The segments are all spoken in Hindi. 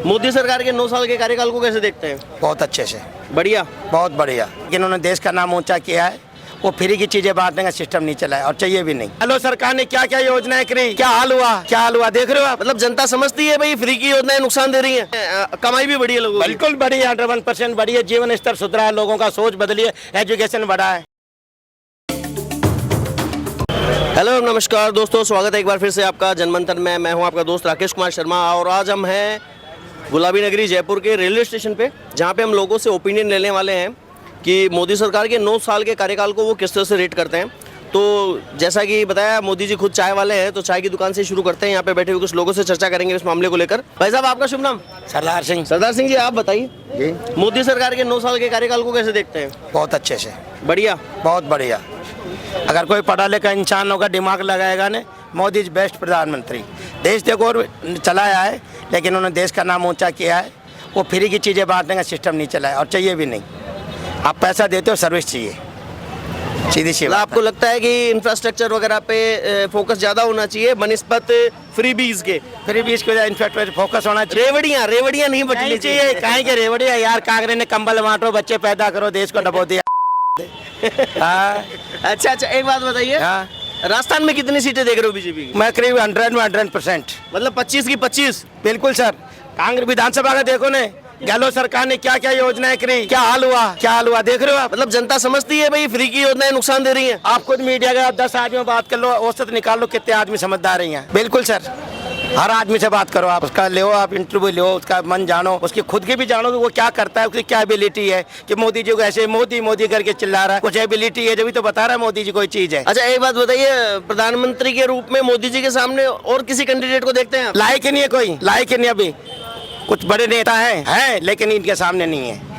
मोदी सरकार के 9 साल के कार्यकाल को कैसे देखते हैं? बहुत अच्छे से, बढ़िया। बहुत बढ़िया। इन्होंने देश का नाम ऊंचा किया है। वो फ्री की चीजें बांटने का सिस्टम नहीं चला है और चाहिए भी नहीं। हेलो, सरकार ने क्या क्या योजनाएं करी, क्या हाल हुआ देख रहे हो आप। मतलब जनता समझती है भाई फ्री की योजनाएं नुकसान दे रही हैं, कमाई भी बढ़ी है लोगों की। बिल्कुल बढ़िया, 101% बढ़ी है। जीवन स्तर सुधरा है, लोगों का सोच बदली है, एजुकेशन बढ़ा है। हेलो नमस्कार दोस्तों, स्वागत है एक बार फिर से आपका जनमंथन में। मैं हूं आपका दोस्त राकेश कुमार शर्मा और आज हम हैं गुलाबी नगरी जयपुर के रेलवे स्टेशन पे, जहां पे हम लोगों से ओपिनियन लेने वाले हैं कि मोदी सरकार के 9 साल के कार्यकाल को वो किस तरह से रेट करते हैं। तो जैसा कि बताया, मोदी जी खुद चाय वाले हैं, तो चाय की दुकान से शुरू करते हैं। यहाँ पे बैठे हुए कुछ लोगों से चर्चा करेंगे इस मामले को लेकर। भाई साहब, आपका शुभ नाम? सरदार सिंह। सरदार सिंह जी, आप बताइए जी, मोदी सरकार के 9 साल के कार्यकाल को कैसे देखते हैं? बहुत अच्छे से, बढ़िया, बहुत बढ़िया। अगर कोई पढ़ा लिखा इंसान होगा, दिमाग लगाएगा ने, मोदी इज बेस्ट प्रधानमंत्री। देश देखो और चलाया है, लेकिन उन्होंने देश का नाम ऊंचा किया है। वो फ्री की चीज़ें बांटने का सिस्टम नहीं चला है और चाहिए भी नहीं। आप पैसा देते हो, सर्विस चाहिए, सीधी सी बात है। आपको लगता है कि इंफ्रास्ट्रक्चर वगैरह पे फोकस ज़्यादा होना चाहिए बनिस्बत फ्रीबीज के? फ्रीबीज के इन्फ्रास्ट्रक्चर फोकस होना चाहिए। रेवड़ियाँ नहीं बचनी चाहिए। काहे के रेवड़िया यार, कांग्रेस ने कंबल बांटो, बच्चे पैदा करो, देश को डबो दिया। हाँ। अच्छा, एक बात बताइए, हाँ। राजस्थान में कितनी सीटें देख रहे हो बीजेपी की? मैं करीब 100%। मतलब 25 की 25? बिल्कुल सर। कांग्रेस विधानसभा का देखो ने, गहलोत सरकार ने क्या क्या योजनाएं करी, क्या हाल हुआ देख रहे हो आप। मतलब जनता समझती है भाई फ्री की योजनाएं नुकसान दे रही हैं। आप खुद मीडिया का 10 आदमी में बात कर लो, औसत निकाल लो कितने आदमी समझदार हैं। बिल्कुल सर, हर आदमी से बात करो, आप उसका लो, आप इंटरव्यू लो, उसका मन जानो, उसकी खुद की भी जानो कि वो क्या करता है, उसकी क्या एबिलिटी है। कि मोदी जी को ऐसे मोदी करके चिल्ला रहा है, कुछ एबिलिटी है जब भी तो बता रहा है मोदी जी कोई चीज है। अच्छा, एक बात बताइए, प्रधानमंत्री के रूप में मोदी जी के सामने और किसी कैंडिडेट को देखते हैं आप? लायक ही नहीं है, कोई लायक ही नहीं। अभी कुछ बड़े नेता है लेकिन इनके सामने नहीं है।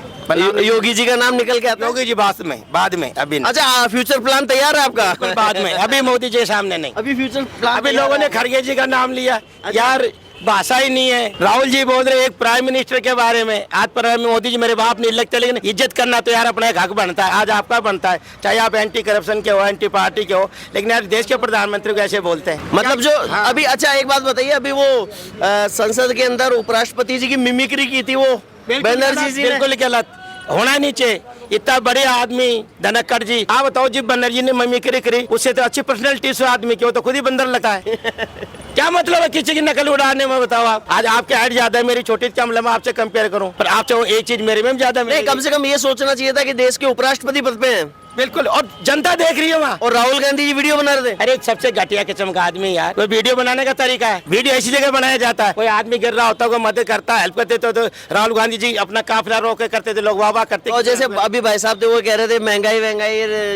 योगी जी का नाम निकल के आता है? योगी जी बाद में अभी नहीं। अच्छा, फ्यूचर प्लान तैयार है आपका? बाद में, अभी मोदी जी के सामने नहीं। अभी फ्यूचर प्लान? अभी लोगों ने खड़गे जी का नाम लिया। यार भाषा ही नहीं है। राहुल जी बोल रहे एक प्राइम मिनिस्टर के बारे में। आज पर मोदी जी मेरे बाप नहीं लगते, लेकिन इज्जत करना तो यार अपना एक हक बनता है। आज आपका बनता है, चाहे आप एंटी करप्शन के हो, एंटी पार्टी के हो, लेकिन यार देश के प्रधानमंत्री को ऐसे बोलते हैं। मतलब जो अभी, अच्छा एक बात बताइए, अभी वो संसद के अंदर उपराष्ट्रपति जी की मिमिक्री की थी वो बनर्जी जी ने। बिल्कुल गलत, होना नहीं चाहिए। इतना बड़े आदमी धनखड़ जी, आप बताओ, जी बनर्जी ने मिमिक्री करी, उससे तो अच्छी पर्सनैलिटी से आदमी की हो तो खुद ही बंदर लगता है। क्या मतलब है किसी की नकल उड़ाने में, बताओ आप। आज आपके हाइट ज्यादा है, मेरी छोटी, क्या मतलब मैं आपसे कंपेयर करूं, पर आपसे वो एक चीज मेरे में ज्यादा। नहीं, कम से कम ये सोचना चाहिए था कि देश के उपराष्ट्रपति पद पे हैं। बिल्कुल, और जनता देख रही है वहाँ। और राहुल गांधी जी वीडियो बना रहे थे। अरे सबसे घटिया किस्म का आदमी यार। कोई वीडियो बनाने का तरीका है? वीडियो ऐसी जगह बनाया जाता है, कोई आदमी गिर रहा होता है, कोई मदद करता है, हेल्प करते तो राहुल गांधी जी अपना काफिला रोक के करते थे, लोग वाह करते। और जैसे अभी भाई साहब थे, वो कह रहे थे महंगाई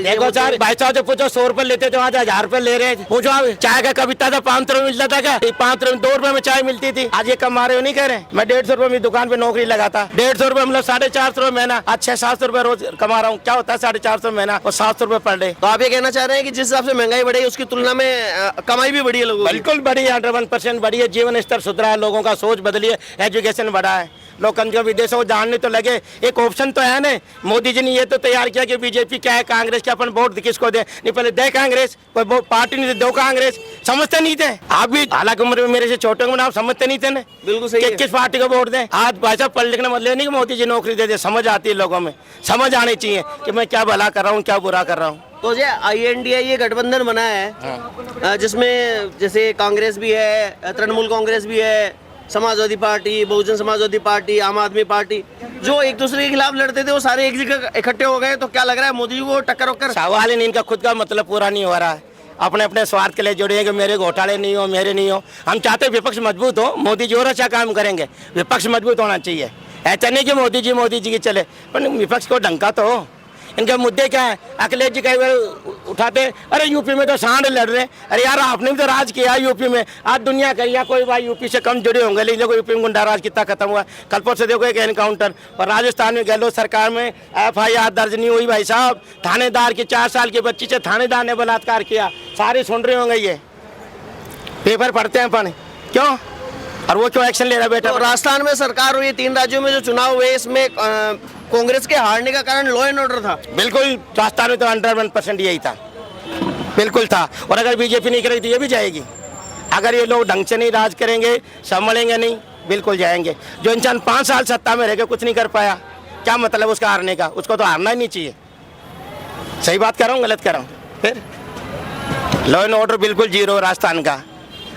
देखो सर, भाई साहब से पूछो 100 रुपए लेते थे, वहाँ 1000 रुपए ले रहे हैं। पूछो चाय का कविता था 5 रुपए मिलता था क्या? 5 रुपए 2 रुपए में चाय मिलती थी। आज ये कमा रहे हो, नहीं कह रहे। मैं 150 रुपए में दुकान पे नौकरी लगाता, 150 रुपए मतलब 450 रुपए महीना। आज 600-700 रुपए रोज कमा रहा हूँ। क्या होता है 450 महीना और 700 रुपए पर डे। तो आप ये कहना चाह रहे हैं कि जिस हिसाब से महंगाई बढ़ी है उसकी तुलना में कमाई भी बढ़ी है लोगों की? बिल्कुल बढ़ी है, 101% बढ़ी है। जीवन स्तर सुधरा है, लोगों का सोच बदली है, एजुकेशन बढ़ा है। लोग कम विदेशों को जानने तो लगे। एक ऑप्शन तो है ना, मोदी जी ने ये तो तैयार किया कि बीजेपी क्या है, कांग्रेस क्या, अपन वोट किसको दे। नहीं, पहले दे कांग्रेस, कोई पार्टी नहीं दे, दो कांग्रेस। समझते नहीं थे आप भी, हालांकि उम्र में मेरे से छोटे होंगे, आप समझते नहीं थे ना। बिल्कुल सही है। किस पार्टी को वोट दें। आज भाई साहब पढ़ लिखने मतलब नहीं कि मोदी जी नौकरी दे दे। समझ आती है लोगों में, समझ आनी चाहिए कि मैं क्या भला कर रहा हूँ, क्या बुरा कर रहा हूँ। तो जो INDA ये गठबंधन बना है, जिसमें जैसे कांग्रेस भी है, तृणमूल कांग्रेस भी है, समाजवादी पार्टी, बहुजन समाजवादी पार्टी, आम आदमी पार्टी, जो एक दूसरे के खिलाफ लड़ते थे वो सारे एक जगह इकट्ठे हो गए। तो क्या लग रहा है मोदी जी को टक्कर वक्कर? सवाल ही नहीं, इनका खुद का मतलब पूरा नहीं हो रहा है। अपने अपने स्वार्थ के लिए जुड़े कि मेरे घोटाले नहीं हो, मेरे नहीं हो। हम चाहते हैं विपक्ष मजबूत हो, मोदी जी और अच्छा काम करेंगे। विपक्ष मजबूत होना चाहिए, ऐसा नहीं कि मोदी जी की चले, पर विपक्ष को डंका तो हो। इनके मुद्दे क्या है? अखिलेश जी कई बार उठाते, अरे यूपी में तो सांड लड़ रहे। अरे यार, आपने भी तो राज किया यूपी में। आज दुनिया कही या कोई भाई यूपी से कम जुड़े होंगे, लेकिन देखो यूपी में गुंडा राज कितना खत्म हुआ। कल परसों से देखो एक एनकाउंटर। और राजस्थान में गहलोत सरकार में FIR दर्ज नहीं हुई भाई साहब। थानेदार की 4 साल की बच्ची से थानेदार ने बलात्कार किया। सारे सुन रहे होंगे, ये पेपर पढ़ते हैं अपन, क्यों? और वो क्यों एक्शन ले रहा है बेटा? तो राजस्थान में सरकार हुई, 3 राज्यों में जो चुनाव हुए, इसमें कांग्रेस के हारने का कारण लॉ एंड ऑर्डर था। बिल्कुल, राजस्थान में तो 101% यही था, बिल्कुल था। और अगर बीजेपी नहीं करेगी तो ये भी जाएगी। अगर ये लोग ढंग से नहीं राज करेंगे, संभलेंगे नहीं, बिल्कुल जाएंगे। जो इंसान 5 साल सत्ता में रह के कुछ नहीं कर पाया, क्या मतलब उसका हारने का? उसको तो हारना ही नहीं चाहिए। सही बात कर रहा हूँ, गलत कर रहा हूँ? फिर लॉ एंड ऑर्डर बिल्कुल जीरो राजस्थान का।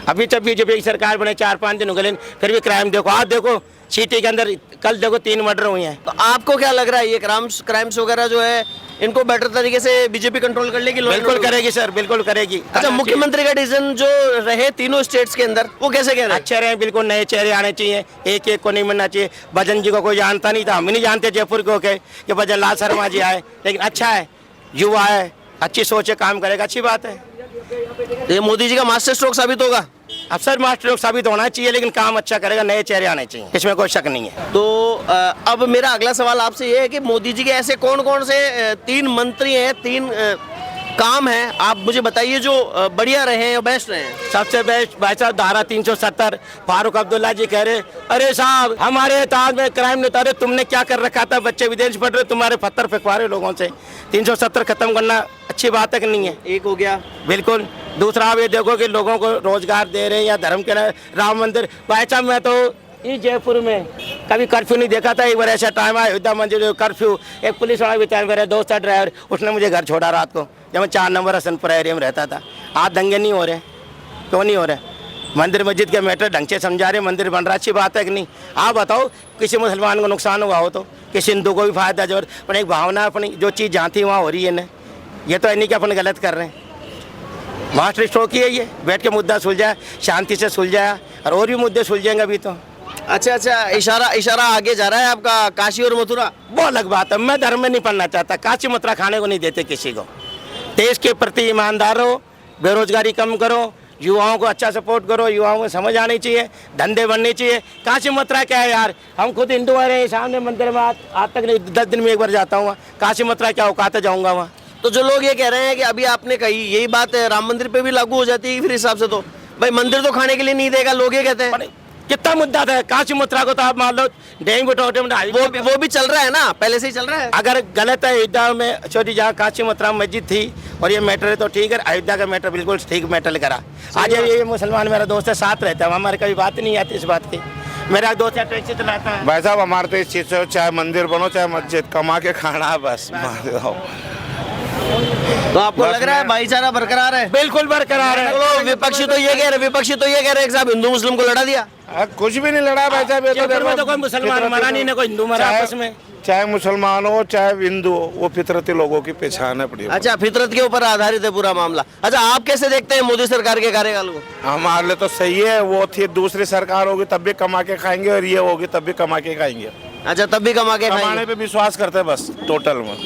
अभी जब बीजेपी की सरकार बने 4-5 दिन हो गए, फिर भी क्राइम देखो। आज देखो सिटी के अंदर कल देखो 3 मर्डर हुए हैं। तो आपको क्या लग रहा है ये क्राइम्स वगैरह जो है इनको बेटर तरीके से बीजेपी कंट्रोल कर लेगी? बिल्कुल करेगी सर, बिल्कुल करेगी। अच्छा, मुख्यमंत्री का डिसीजन जो रहे तीनों स्टेट्स के अंदर, वो कैसे कह रहे हैं? अच्छे रहे, बिल्कुल नए चेहरे आने चाहिए, एक एक को नहीं मिलना चाहिए। भजन जी को कोई जानता नहीं था, हम भी नहीं जानते जयपुर को कि भजन लाल शर्मा जी आए, लेकिन अच्छा है, युवा है, अच्छी सोच है, काम करेगा, अच्छी बात है। तो ये मोदी जी का मास्टर स्ट्रोक साबित होगा? अब सर मास्टर लोग साबित होना चाहिए, लेकिन काम अच्छा करेगा, नए चेहरे आने चाहिए, इसमें कोई शक नहीं है। तो अब मेरा अगला सवाल आपसे ये है कि मोदी जी के ऐसे कौन कौन से 3 मंत्री हैं, 3 काम हैं, आप मुझे बताइए जो बढ़िया रहे हैं, बेस्ट रहे हैं। सबसे बेस्ट भाई साहब धारा 370, फारूक अब्दुल्ला जी कह रहे, अरे साहब हमारे ताज में क्राइम नहीं था, अरे तुमने क्या कर रखा था? बच्चे विदेश पढ़ रहे, तुम्हारे पत्थर फेंकवा रहे लोगों से। 370 खत्म करना अच्छी बात है कि नहीं है? एक हो गया। बिल्कुल। दूसरा आप ये देखो कि लोगों को रोजगार दे रहे हैं या धर्म के राम मंदिर। भाई साहब मैं तो इस जयपुर में कभी कर्फ्यू नहीं देखा था। एक बार ऐसा टाइम आया अयोध्या मंदिर कर्फ्यू, एक पुलिस वाला भी टाइम मेरा दोस्त था ड्राइवर, उसने मुझे घर छोड़ा रात को, जब मैं 4 नंबर हसनपुर एरिया में रहता था। आज दंगे नहीं हो रहे, क्यों नहीं हो रहे? मंदिर मस्जिद के मैटर ढंग से समझा रहे, मंदिर बन रहा, अच्छी बात है कि नहीं? आप बताओ किसी मुसलमान को नुकसान हुआ हो तो, किसी हिंदू को भी फायदा जरूर, पर एक भावना अपनी जो चीज़ जहाँ थी वहाँ हो रही है ना। ये तो नहीं कि अपन गलत कर रहे हैं। मास्टर स्ट्रोक ही है ये, बैठ के मुद्दा सुलझाया, शांति से सुलझाया, और भी मुद्दे सुलझेंगे अभी तो। अच्छा, इशारा आगे जा रहा है आपका, काशी और मथुरा। वो अलग बात है, मैं धर्म में नहीं पढ़ना चाहता, काची मथुरा खाने को नहीं देते किसी को। देश के प्रति ईमानदार हो, बेरोजगारी कम करो, युवाओं को अच्छा सपोर्ट करो, युवाओं को समझ आनी चाहिए, धंधे बनने चाहिए। काशी मथुरा क्या है यार? हम खुद हिंदू आ रहे हैं, सामने मंदिर में आज तक नहीं, 10 दिन में एक बार जाता हूँ। काशी मथुरा क्या औकात है, जाऊँगा वहाँ? तो जो लोग ये कह रहे हैं कि अभी आपने कही यही बात राम मंदिर पे भी लागू हो जाती है फिर हिसाब से, तो भाई मंदिर तो खाने के लिए नहीं देगा, लोग ये कहते हैं। कितना मुद्दा था काशी मथुरा को, तो आप मान लो डेंगू वो भी चल रहा है ना, पहले से ही चल रहा है। अगर गलत है अयोध्या में छोटी जहाँ काशी मथुरा मस्जिद थी और ये मैटर है तो ठीक है, अयोध्या का मैटर बिल्कुल ठीक मैटर करा। आज ये मुसलमान मेरा दोस्त है, साथ रहता है, हमारे कभी बात नहीं आती इस बात की। मेरा दोस्त है टैक्सी चलाता है। भाई साहब हमारे तो इस चीज़ से चाहे मंदिर बनो चाहे मस्जिद, कमा के खाना है बस। तो आपको लग रहा है भाईचारा बरकरार है? बिल्कुल बरकरार है। चलो विपक्षी तो ये कह रहे हैं कि साहब हिंदू मुस्लिम को लड़ा दिया। कुछ भी नहीं लड़ा भाई साहब, ये तो जयपुर में तो कोई मुसलमान मरा नहीं, ना कोई हिंदू मरा आपस में। चाहे मुसलमान हो चाहे हिंदू हो, वो फितरती लोगों की पहचान है पड़ी। अच्छा, फितरत के ऊपर आधारित है पूरा मामला। अच्छा, आप कैसे देखते हैं मोदी सरकार के कार्यकाल को? हमारे लिए तो सही है, वो थी दूसरी सरकार होगी तब भी कमा के खाएंगे, और ये होगी तब भी कमा के खाएंगे। अच्छा, तब भी कमा के कमाने खाएंगे। पे विश्वास करते हैं बस टोटल में।